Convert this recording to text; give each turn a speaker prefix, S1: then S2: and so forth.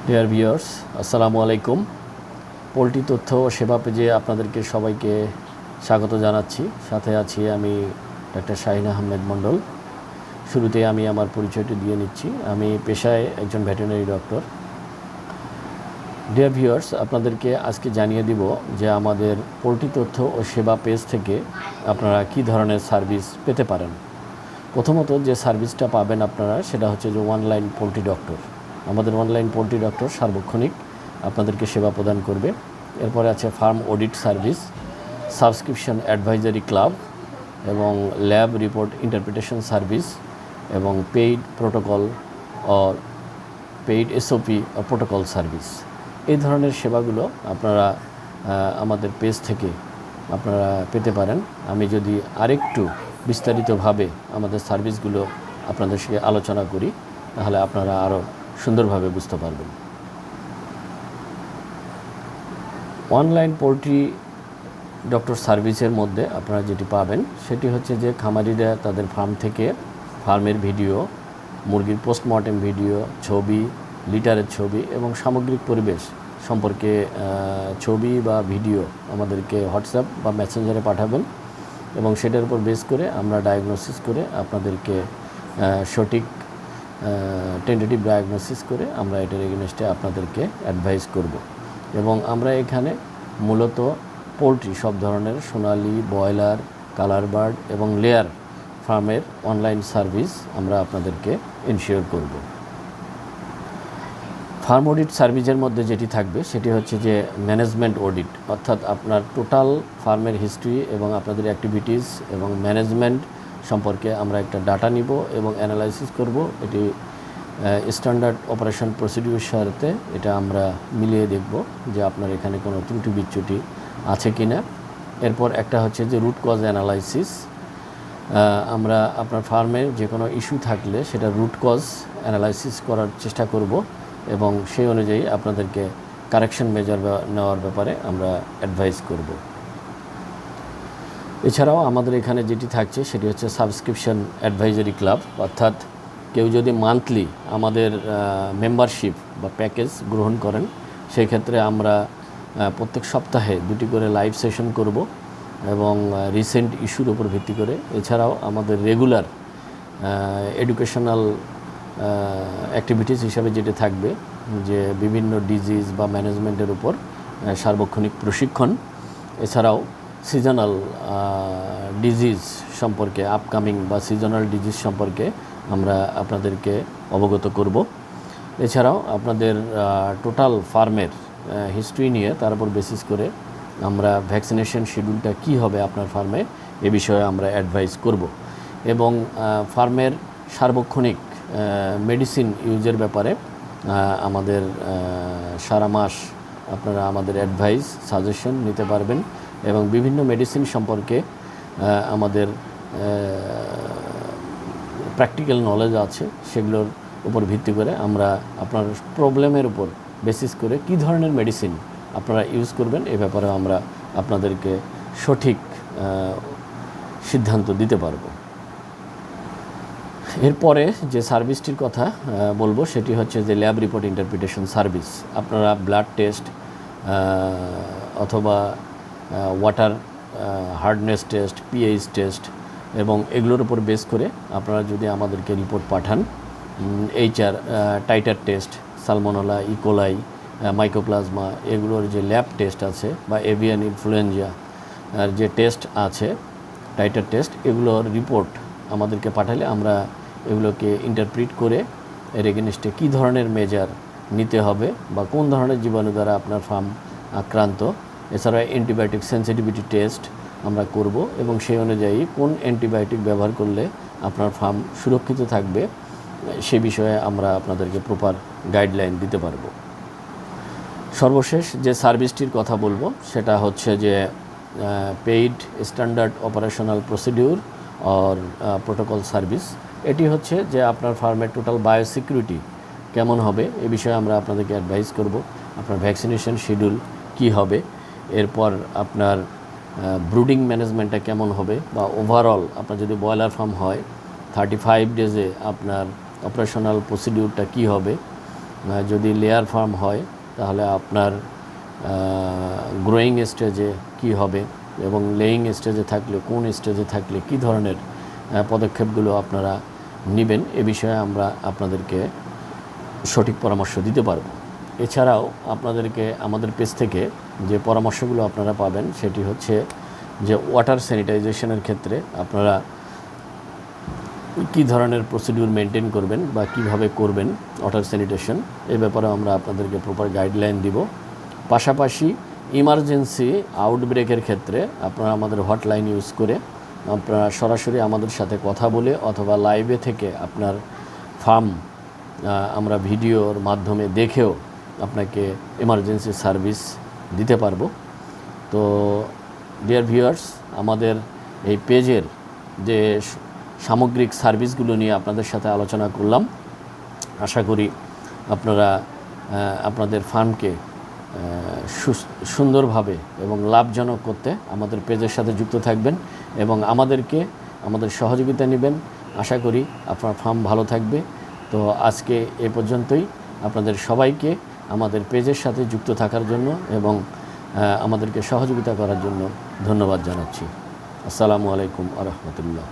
S1: Dear viewers, আসসালামু আলাইকুম। Poultry তথ্য ও সেবা পেজে আপনাদেরকে সবাইকে স্বাগত জানাচ্ছি। সাথে আছি আমি ডাক্তার শাহিন আহমেদ মণ্ডল। শুরুতে আমি আমার পরিচয়টি দিয়ে নিচ্ছি। আমি পেশায় একজন ভেটেরিনারি ডক্টর। ডিয়ার ভিউয়ার্স, আপনাদেরকে আজকে জানিয়ে দিব যে আমাদের পোলট্রি তথ্য ও সেবা পেজ থেকে আপনারা কী ধরনের সার্ভিস পেতে পারেন। প্রথমত যে সার্ভিসটা পাবেন আপনারা, সেটা হচ্ছে যে অনলাইন পোলট্রি ডক্টর। আমাদের অনলাইন পোলট্রি ডক্টর সার্বক্ষণিক আপনাদেরকে সেবা প্রদান করবে। এরপরে আছে farm audit service, subscription advisory club এবং ল্যাব রিপোর্ট ইন্টারপ্রিটেশন সার্ভিস এবং paid protocol or paid SOP protocol service. এই ধরনের সেবাগুলো আপনারা আমাদের পেজ থেকে আপনারা পেতে পারেন। আমি যদি আরেকটু বিস্তারিতভাবে আমাদের সার্ভিসগুলো আপনাদের সঙ্গে আলোচনা করি, তাহলে আপনারা আরও সুন্দরভাবে বুঝতে পারবেন। অনলাইন পোলট্রি ডক্টর সার্ভিসের মধ্যে আপনারা যেটি পাবেন সেটি হচ্ছে যে খামারিরা তাদের ফার্ম থেকে ফার্মের ভিডিও, মুরগির পোস্টমর্টেম ভিডিও, ছবি, লিটারের ছবি এবং সামগ্রিক পরিবেশ সম্পর্কে ছবি বা ভিডিও আমাদেরকে হোয়াটসঅ্যাপ বা মেসেঞ্জারে পাঠাবেন এবং সেটার উপর বেস করে আমরা ডায়াগনোসিস করে আপনাদেরকে সঠিক টেন্টেটিভ ডায়াগনোসিস করে আমরা এটার এগেনস্টে আপনাদেরকে অ্যাডভাইস করব। এবং আমরা এখানে মূলত পোলট্রি সব ধরনের সোনালি, ব্রয়লার, কালার বার্ড এবং লেয়ার ফার্মের অনলাইন সার্ভিস আমরা আপনাদেরকে ইনশিওর করব। ফার্ম অডিট সার্ভিসের মধ্যে যেটি থাকবে সেটি হচ্ছে যে ম্যানেজমেন্ট অডিট, অর্থাৎ আপনার টোটাল ফার্মের হিস্ট্রি এবং আপনাদের অ্যাক্টিভিটিস এবং ম্যানেজমেন্ট সম্পর্কে আমরা একটা ডাটা নিব এবং অ্যানালাইসিস করব। এটি স্ট্যান্ডার্ড অপারেশন প্রসিডিউরের সাথে এটা আমরা মিলিয়ে দেখব যে আপনার এখানে কোনো ত্রুটি বিচ্যুতি আছে কি না। এরপর একটা হচ্ছে যে রুট কজ অ্যানালাইসিস। আমরা আপনার ফার্মের যে কোনো ইস্যু থাকলে সেটা রুট কজ অ্যানালাইসিস করার চেষ্টা করব এবং সেই অনুযায়ী আপনাদেরকে কারেকশন মেজার নেওয়ার ব্যাপারে আমরা অ্যাডভাইস করব। এছাড়াও আমাদের এখানে যেটি থাকছে সেটি হচ্ছে সাবস্ক্রিপশন অ্যাডভাইজারি ক্লাব, অর্থাৎ কেউ যদি মান্থলি আমাদের মেম্বারশিপ বা প্যাকেজ গ্রহণ করেন, সেই ক্ষেত্রে আমরা প্রত্যেক সপ্তাহে 2টি করে লাইভ সেশন করব এবং রিসেন্ট ইস্যুর উপর ভিত্তি করে। এছাড়াও আমাদের রেগুলার এডুকেশনাল অ্যাক্টিভিটিস হিসাবে যেটা থাকবে যে বিভিন্ন ডিজিজ বা ম্যানেজমেন্টের উপর সার্বক্ষণিক প্রশিক্ষণ। এছাড়াও সিজনাল ডিজিজ সম্পর্কে, আপকামিং বা সিজনাল ডিজিজ সম্পর্কে আমরা আপনাদেরকে অবগত করব। এছাড়াও আপনাদের টোটাল ফার্মের হিস্ট্রি নিয়ে তার উপর বেসিস করে আমরা ভ্যাকসিনেশন শিডিউলটা কী হবে আপনার ফার্মে এ বিষয়ে আমরা অ্যাডভাইস করব এবং ফার্মের সার্বক্ষণিক মেডিসিন ইউজের ব্যাপারে আমাদের সারা মাস আপনারা আমাদের অ্যাডভাইস সাজেশন নিতে পারবেন এবং বিভিন্ন মেডিসিন সম্পর্কে আমাদের প্র্যাকটিক্যাল নলেজ আছে, সেগুলোর উপর ভিত্তি করে আমরা আপনার প্রবলেমের উপর বেসিস করে কী ধরনের মেডিসিন আপনারা ইউজ করবেন এ ব্যাপারে আমরা আপনাদেরকে সঠিক সিদ্ধান্ত দিতে পারবো। এরপরে যে সার্ভিসটির কথা বলবো সেটি হচ্ছে যে ল্যাব রিপোর্ট ইন্টারপ্রিটেশন সার্ভিস। আপনারা ব্লাড টেস্ট অথবা water hardness test, pH test এবং এগুলোর উপর বেস করে আপনারা যদি আমাদেরকে রিপোর্ট পাঠান, HR, titre test, salmonella, E coli, mycoplasma, এগুলোর যে ল্যাব টেস্ট আছে বা এভিয়ান ইনফ্লুয়েঞ্জা যে টেস্ট আছে, টাইটার টেস্ট, এগুলোর রিপোর্ট আমাদেরকে পাঠালে আমরা এগুলোকে ইন্টারপ্রিট করে এর এগেনস্টে কী ধরনের মেজার নিতে হবে বা কোন ধরনের জীবাণু দ্বারা আপনার ফার্ম আক্রান্ত। এছাড়া অ্যান্টিবায়োটিক সেন্সিটিভিটি টেস্ট আমরা করব এবং সেই অনুযায়ী কোন অ্যান্টিবায়োটিক ব্যবহার করলে আপনার ফার্ম সুরক্ষিত থাকবে সে বিষয়ে আমরা আপনাদেরকে প্রপার গাইডলাইন দিতে পারবো। সর্বশেষ যে সার্ভিসটির কথা বলবো সেটা হচ্ছে যে paid standard operational procedure or protocol service. এটি হচ্ছে যে আপনার ফার্মের টোটাল বায়োসিকিউরিটি কেমন হবে এ বিষয়ে আমরা আপনাদেরকে অ্যাডভাইস করব। আপনার ভ্যাকসিনেশন শিডিউল কী হবে, এরপর আপনার ব্রুডিং ম্যানেজমেন্টটা কেমন হবে বা ওভারঅল আপনার যদি ব্রয়লার ফার্ম হয় 35 ডেজে আপনার অপারেশনাল প্রসিডিউরটা কী হবে যদি লেয়ার ফার্ম হয় তাহলে আপনার গ্রোয়িং স্টেজে কি হবে এবং লেয়িং স্টেজে থাকলে কোন স্টেজে থাকলে কি ধরনের পদক্ষেপগুলো আপনারা নেবেন এ বিষয়ে আমরা আপনাদেরকে সঠিক পরামর্শ দিতে পারব। এছাড়াও আপনাদেরকে আমাদের পেজ থেকে যে পরামর্শগুলো আপনারা পাবেন সেটি হচ্ছে যে ওয়াটার স্যানিটাইজেশনের ক্ষেত্রে আপনারা কী ধরনের প্রসিডিউর মেনটেন করবেন বা কিভাবে করবেন ওয়াটার স্যানিটেশন এই ব্যাপারে আমরা আপনাদেরকে প্রপার গাইডলাইন দিব। পাশাপাশি ইমার্জেন্সি আউটব্রেকের ক্ষেত্রে আপনারা আমাদের হটলাইন ইউজ করে আপনারা সরাসরি আমাদের সাথে কথা বলে অথবা লাইভে থেকে আপনার ফার্ম আমরা ভিডিওর মাধ্যমে দেখেও আপনাকে এমার্জেন্সি সার্ভিস দিতে পারবো। তো ডিয়ার ভিউয়ার্স, আমাদের এই পেজের যে সামগ্রিক সার্ভিসগুলো নিয়ে আপনাদের সাথে আলোচনা করলাম। আশা করি আপনারা আপনাদের ফার্মকে সুন্দরভাবে এবং লাভজনক করতে আমাদের পেজের সাথে যুক্ত থাকবেন এবং আমাদের সহযোগিতা নেবেন। আশা করি আপনার ফার্ম ভালো থাকবে। তো আজকে এ পর্যন্তই। আপনাদের সবাইকে আমাদের পেজের সাথে যুক্ত থাকার জন্য এবং আমাদেরকে সহযোগিতা করার জন্য ধন্যবাদ জানাচ্ছি। আসসালামু আলাইকুম ওয়া রাহমাতুল্লাহ।